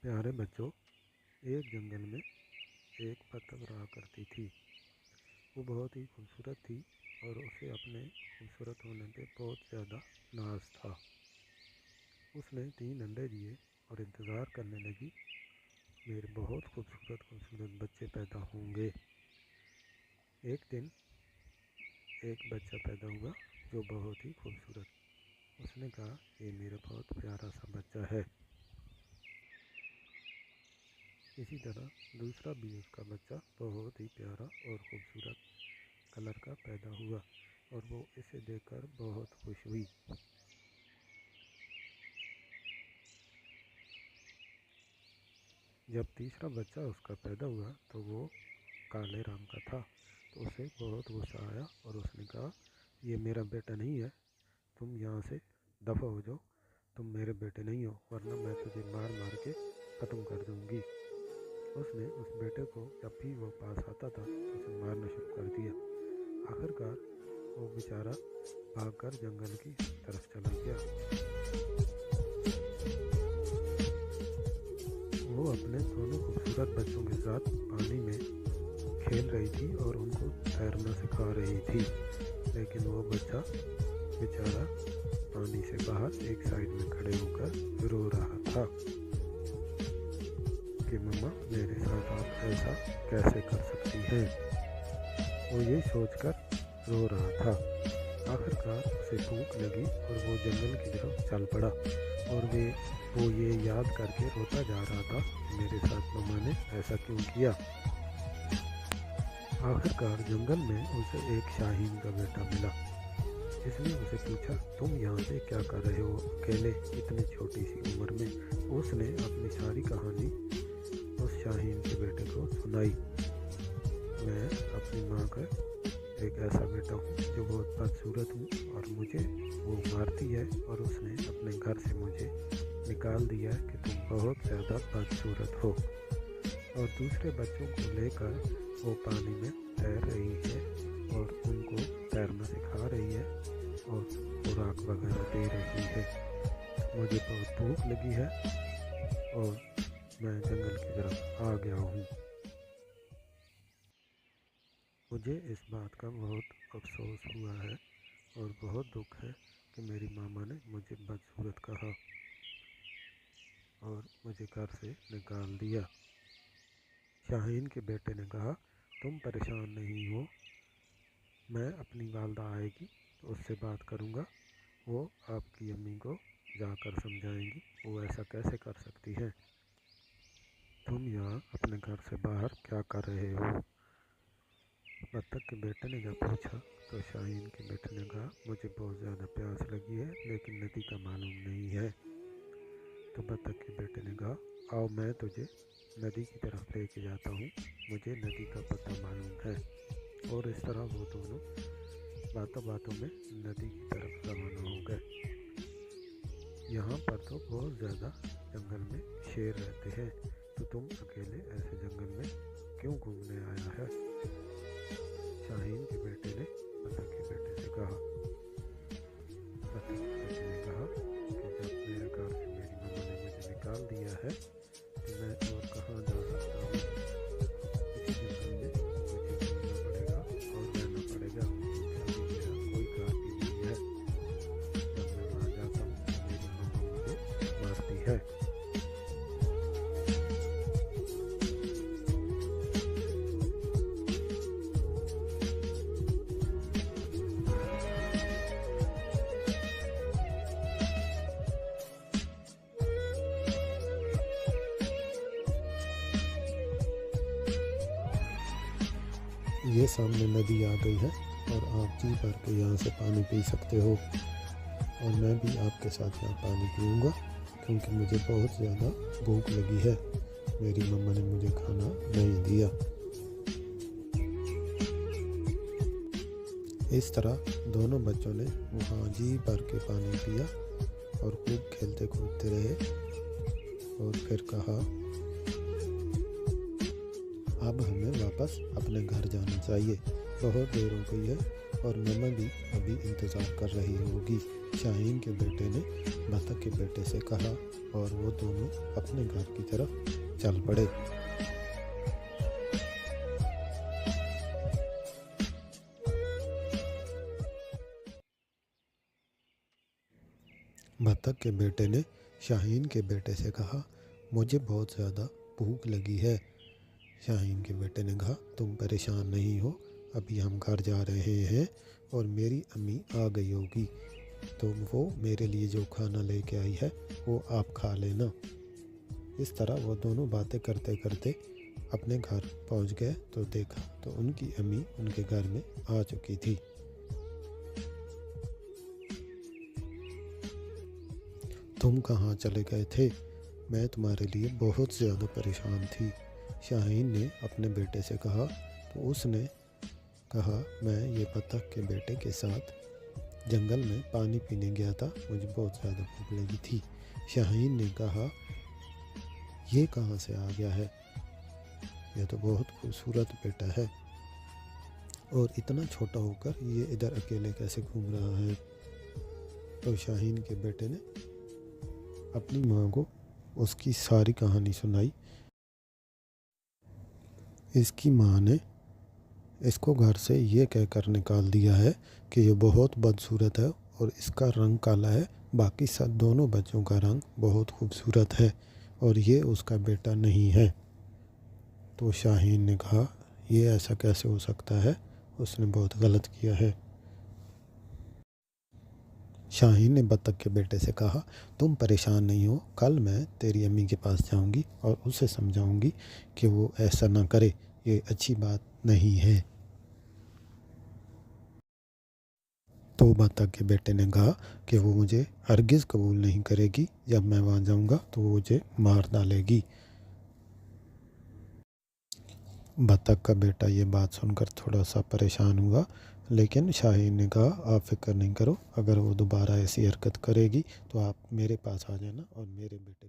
प्यारे बच्चों, एक जंगल में एक बतख रहा करती थी। वो बहुत ही खूबसूरत थी और उसे अपने खूबसूरत होने पे बहुत ज़्यादा नाज था। उसने 3 अंडे दिए और इंतज़ार करने लगी, मेरे बहुत खूबसूरत बच्चे पैदा होंगे। एक दिन एक बच्चा पैदा हुआ जो बहुत ही खूबसूरत। उसने कहा, ये मेरा बहुत प्यारा सा बच्चा है। इसी तरह दूसरा भी उसका बच्चा बहुत ही प्यारा और खूबसूरत कलर का पैदा हुआ और वो इसे देखकर बहुत खुश हुई। जब तीसरा बच्चा उसका पैदा हुआ तो वो काले रंग का था, तो उसे बहुत गुस्सा आया और उसने कहा, ये मेरा बेटा नहीं है, तुम यहाँ से दफ़ा हो जाओ, तुम मेरे बेटे नहीं हो, वरना मैं तुझे मार मार के ख़त्म कर दूँगी। उसने उस बेटे को जब भी वो पास आता था तो उसे मारना शुरू कर दिया। आखिरकार वो बेचारा भागकर जंगल की तरफ चला गया। वो अपने दोनों खूबसूरत बच्चों के साथ पानी में खेल रही थी और उनको तैरना सिखा रही थी, लेकिन वो बच्चा बेचारा पानी से बाहर एक साइड में खड़े होकर रो रहा था कि मम्मा, मेरे साथ आप ऐसा कैसे कर सकती हैं। वो ये सोचकर रो रहा था। आखिरकार उसे भूख लगी और वो जंगल की तरफ चल पड़ा और वो ये याद करके रोता जा रहा था, मेरे साथ मम्मा ने ऐसा क्यों किया। आखिरकार जंगल में उसे एक शाहीन का बेटा मिला। इसने उसे पूछा, तुम यहाँ पे क्या कर रहे हो अकेले इतनी छोटी सी उम्र में। उसने अपनी सारी कहानी उस शाहीन के बेटे को सुनाई। मैं अपनी माँ का एक ऐसा बेटा हूँ जो बहुत बदसूरत हूँ और मुझे वो मारती है और उसने अपने घर से मुझे निकाल दिया है कि तुम बहुत ज़्यादा बदसूरत हो। और दूसरे बच्चों को लेकर वो पानी में तैर रही है और उनको तैरना सिखा रही है और खुराक वगैरह दे रही है। मुझे बहुत भूख लगी है और मैं जंगल की तरफ आ गया हूँ। मुझे इस बात का बहुत अफसोस हुआ है और बहुत दुख है कि मेरी मामा ने मुझे बदसूरत कहा और मुझे घर से निकाल दिया। शाहीन के बेटे ने कहा, तुम परेशान नहीं हो, मैं अपनी वालदा आएगी तो उससे बात करूँगा, वो आपकी अम्मी को जाकर समझाएंगी वो ऐसा कैसे कर सकती है। तुम यहाँ अपने घर से बाहर क्या कर रहे हो। बत्तख के बेटे ने जब पूछा तो शाहीन के बेटे ने कहा, मुझे बहुत ज़्यादा प्यास लगी है लेकिन नदी का मालूम नहीं है। तो बत्तख के बेटे ने कहा, आओ मैं तुझे नदी की तरफ लेके जाता हूँ, मुझे नदी का पता मालूम है। और इस तरह वो दोनों बातों बातों में नदी की तरफ रवाना हो गए। यहाँ पर तो बहुत ज़्यादा जंगल में शेर रहते हैं, तो तुम अकेले ऐसे जंगल में क्यों घूमने आया है। शाहीन के बेटे ने बतख के बेटे से कहा। बतख के बेटे ने कहा कि जब मेरे घर से मेरी मम्मा ने मुझे निकाल दिया है तो मैं और कहाँ जा सकता हूँ। इसी जंगल में मुझे घूमना पड़ेगा और रहना पड़ेगा, अभी मेरा कोई घर भी नहीं है। जब मैं वहाँ जाता हूँ तो मेरी मम्मा मुझे मारती है। ये सामने नदी आ गई है और आप जी भर के यहाँ से पानी पी सकते हो और मैं भी आपके साथ यहाँ पानी पीऊँगा क्योंकि मुझे बहुत ज़्यादा भूख लगी है, मेरी मम्मा ने मुझे खाना नहीं दिया। इस तरह दोनों बच्चों ने वहाँ जी भर के पानी पिया और खूब खेलते कूदते रहे और फिर कहा, अब हमें वापस अपने घर जाना चाहिए, बहुत देर हो गई है और मम्मा भी अभी इंतज़ार कर रही होगी। شاہین کے بیٹے نے بطخ کے بیٹے سے کہا اور وہ دونوں اپنے گھر کی طرف چل پڑے۔ بطخ کے بیٹے نے شاہین کے بیٹے سے کہا مجھے بہت زیادہ بھوک لگی ہے۔ شاہین کے بیٹے نے کہا تم پریشان نہیں ہو، ابھی ہم گھر جا رہے ہیں اور میری امی آ گئی ہوگی تو وہ میرے لیے جو کھانا لے کے آئی ہے وہ آپ کھا لینا۔ اس طرح وہ دونوں باتیں کرتے کرتے اپنے گھر پہنچ گئے تو دیکھا تو ان کی امی ان کے گھر میں آ چکی تھی۔ تم کہاں چلے گئے تھے؟ میں تمہارے لیے بہت زیادہ پریشان تھی، شاہین نے اپنے بیٹے سے کہا۔ تو اس نے کہا میں یہ بطخ کے بیٹے کے ساتھ جنگل میں پانی پینے گیا تھا، مجھے بہت زیادہ بھوک لگی تھی۔ شاہین نے کہا یہ کہاں سے آ گیا ہے؟ یہ تو بہت خوبصورت بیٹا ہے اور اتنا چھوٹا ہو کر یہ ادھر اکیلے کیسے گھوم رہا ہے؟ تو شاہین کے بیٹے نے اپنی ماں کو اس کی ساری کہانی سنائی۔ اس کی ماں نے اس کو گھر سے یہ کہہ کر نکال دیا ہے کہ یہ بہت بدصورت ہے اور اس کا رنگ کالا ہے، باقی سب دونوں بچوں کا رنگ بہت خوبصورت ہے اور یہ اس کا بیٹا نہیں ہے۔ تو شاہین نے کہا یہ ایسا کیسے ہو سکتا ہے، اس نے بہت غلط کیا ہے۔ شاہین نے بطخ کے بیٹے سے کہا تم پریشان نہیں ہو، کل میں تیری امی کے پاس جاؤں گی اور اسے سمجھاؤں گی کہ وہ ایسا نہ کرے، یہ اچھی بات نہیں ہے۔ تو بطخ کے بیٹے نے کہا کہ وہ مجھے ہرگز قبول نہیں کرے گی، جب میں وہاں جاؤں گا تو وہ مجھے مار ڈالے گی۔ بطخ کا بیٹا یہ بات سن کر تھوڑا سا پریشان ہوا، لیکن شاہین نے کہا آپ فکر نہیں کرو، اگر وہ دوبارہ ایسی حرکت کرے گی تو آپ میرے پاس آ جانا اور میرے بیٹے